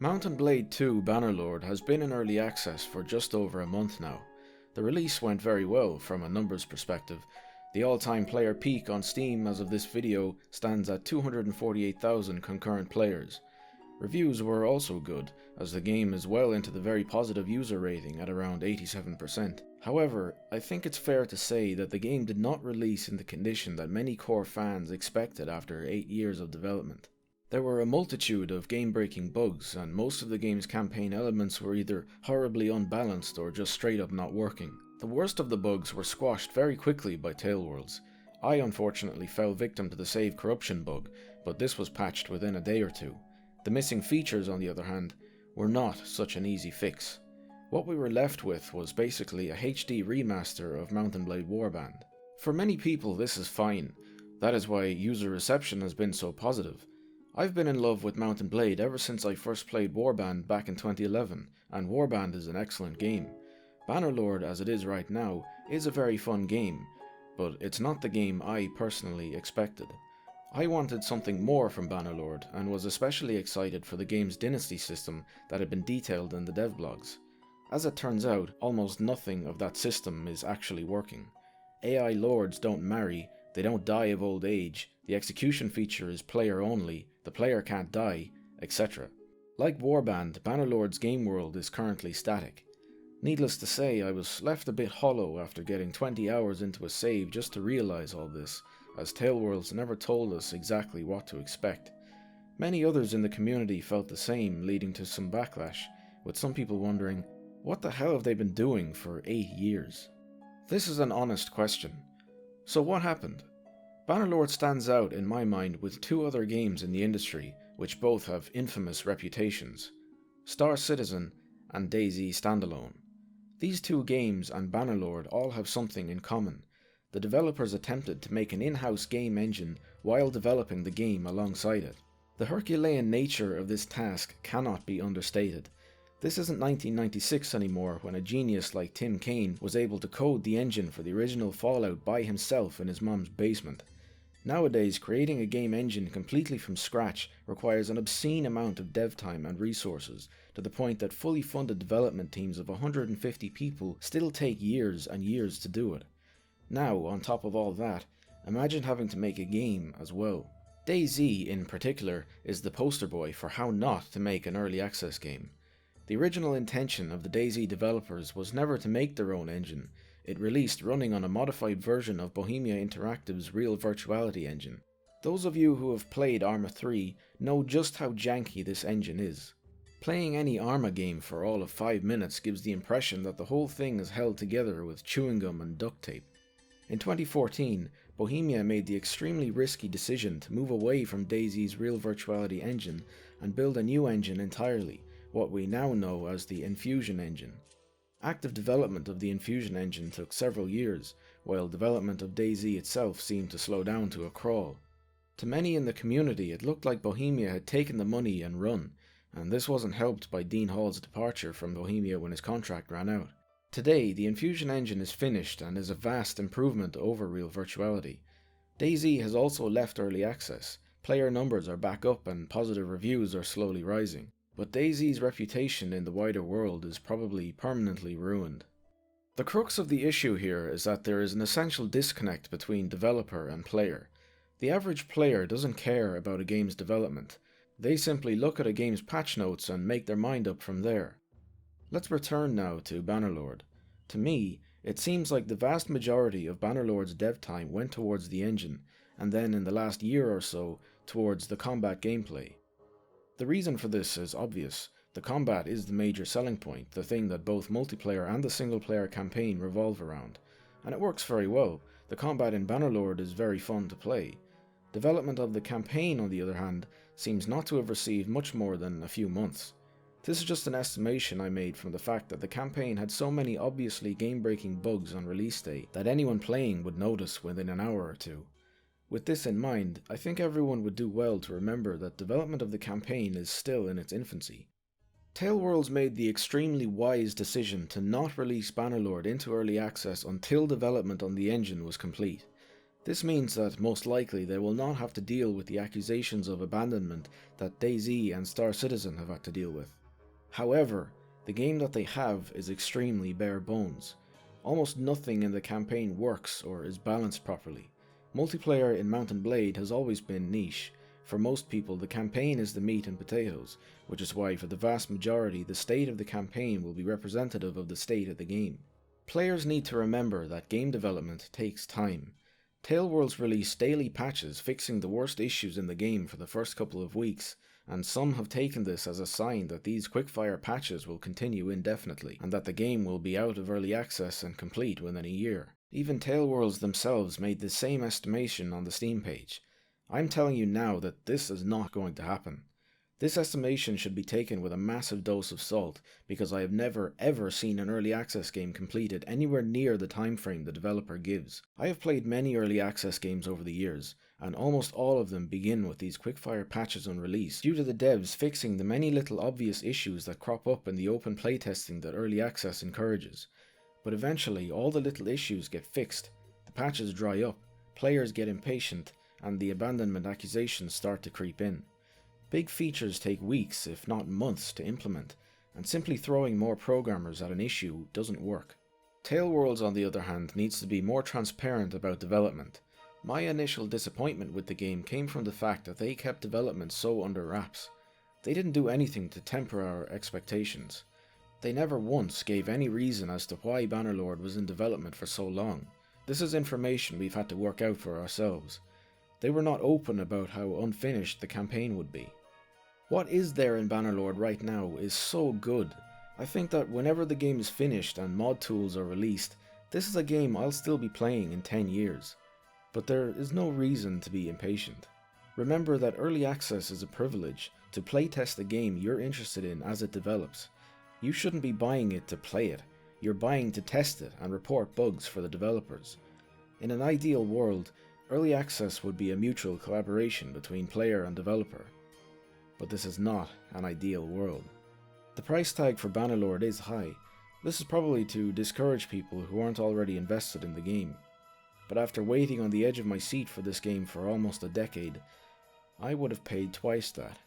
Mount and Blade 2 Bannerlord has been in early access for just over a month now. The release went very well from a numbers perspective. The all-time player peak on Steam as of this video stands at 248,000 concurrent players. Reviews were also good, as the game is well into the very positive user rating at around 87%. However, I think it's fair to say that the game did not release in the condition that many core fans expected after 8 years of development. There were a multitude of game-breaking bugs, and most of the game's campaign elements were either horribly unbalanced or just straight up not working. The worst of the bugs were squashed very quickly by Tailworlds. I unfortunately fell victim to the save corruption bug, but this was patched within a day or two. The missing features, on the other hand, were not such an easy fix. What we were left with was basically a HD remaster of Mount and Blade Warband. For many people this is fine. That is why user reception has been so positive. I've been in love with Mount and Blade ever since I first played Warband back in 2011, and Warband is an excellent game. Bannerlord, as it is right now, is a very fun game, but it's not the game I personally expected. I wanted something more from Bannerlord, and was especially excited for the game's dynasty system that had been detailed in the dev blogs. As it turns out, almost nothing of that system is actually working. AI lords don't marry, they don't die of old age, the execution feature is player only, the player can't die, etc. Like Warband, Bannerlord's game world is currently static. Needless to say, I was left a bit hollow after getting 20 hours into a save just to realise all this, as Tailworlds never told us exactly what to expect. Many others in the community felt the same, leading to some backlash, with some people wondering, what the hell have they been doing for 8 years? This is an honest question. So what happened? Bannerlord stands out in my mind with two other games in the industry, which both have infamous reputations: Star Citizen and DayZ Standalone. These two games and Bannerlord all have something in common. The developers attempted to make an in-house game engine while developing the game alongside it. The Herculean nature of this task cannot be understated. This isn't 1996 anymore, when a genius like Tim Kaine was able to code the engine for the original Fallout by himself in his mom's basement. Nowadays, creating a game engine completely from scratch requires an obscene amount of dev time and resources, to the point that fully funded development teams of 150 people still take years and years to do it. Now, on top of all that, imagine having to make a game as well. DayZ, in particular, is the poster boy for how not to make an early access game. The original intention of the DayZ developers was never to make their own engine. It released running on a modified version of Bohemia Interactive's Real Virtuality engine. Those of you who have played Arma 3 know just how janky this engine is. Playing any Arma game for all of 5 minutes gives the impression that the whole thing is held together with chewing gum and duct tape. In 2014, Bohemia made the extremely risky decision to move away from DayZ's Real Virtuality engine and build a new engine entirely, what we now know as the Infusion engine. Active development of the Infusion engine took several years, while development of DayZ itself seemed to slow down to a crawl. To many in the community, it looked like Bohemia had taken the money and run, and this wasn't helped by Dean Hall's departure from Bohemia when his contract ran out. Today, the Infusion engine is finished and is a vast improvement over Real Virtuality. DayZ has also left early access, player numbers are back up and positive reviews are slowly rising. But DayZ's reputation in the wider world is probably permanently ruined. The crux of the issue here is that there is an essential disconnect between developer and player. The average player doesn't care about a game's development. They simply look at a game's patch notes and make their mind up from there. Let's return now to Bannerlord. To me, it seems like the vast majority of Bannerlord's dev time went towards the engine, and then in the last year or so, towards the combat gameplay. The reason for this is obvious. The combat is the major selling point, the thing that both multiplayer and the single-player campaign revolve around. And it works very well. The combat in Bannerlord is very fun to play. Development of the campaign, on the other hand, seems not to have received much more than a few months. This is just an estimation I made from the fact that the campaign had so many obviously game-breaking bugs on release day that anyone playing would notice within an hour or two. With this in mind, I think everyone would do well to remember that development of the campaign is still in its infancy. Tailworlds made the extremely wise decision to not release Bannerlord into early access until development on the engine was complete. This means that most likely they will not have to deal with the accusations of abandonment that DayZ and Star Citizen have had to deal with. However, the game that they have is extremely bare bones. Almost nothing in the campaign works or is balanced properly. Multiplayer in Mount & Blade has always been niche. For most people, the campaign is the meat and potatoes, which is why for the vast majority the state of the campaign will be representative of the state of the game. Players need to remember that game development takes time. Tailworlds release daily patches fixing the worst issues in the game for the first couple of weeks, and some have taken this as a sign that these quickfire patches will continue indefinitely, and that the game will be out of early access and complete within a year. Even Tailworlds themselves made the same estimation on the Steam page. I'm telling you now that this is not going to happen. This estimation should be taken with a massive dose of salt, because I have never ever seen an early access game completed anywhere near the time frame the developer gives. I have played many early access games over the years, and almost all of them begin with these quickfire patches on release, due to the devs fixing the many little obvious issues that crop up in the open playtesting that early access encourages. But eventually all the little issues get fixed, the patches dry up, players get impatient, and the abandonment accusations start to creep in. Big features take weeks, if not months, to implement, and simply throwing more programmers at an issue doesn't work. Tailworlds, on the other hand, needs to be more transparent about development. My initial disappointment with the game came from the fact that they kept development so under wraps. They didn't do anything to temper our expectations. They never once gave any reason as to why Bannerlord was in development for so long. This is information we've had to work out for ourselves. They were not open about how unfinished the campaign would be. What is there in Bannerlord right now is so good. I think that whenever the game is finished and mod tools are released, this is a game I'll still be playing in 10 years. But there is no reason to be impatient. Remember that early access is a privilege to playtest the game you're interested in as it develops. You shouldn't be buying it to play it. You're buying to test it and report bugs for the developers. In an ideal world, early access would be a mutual collaboration between player and developer. But this is not an ideal world. The price tag for Bannerlord is high. This is probably to discourage people who aren't already invested in the game. But after waiting on the edge of my seat for this game for almost a decade, I would have paid twice that.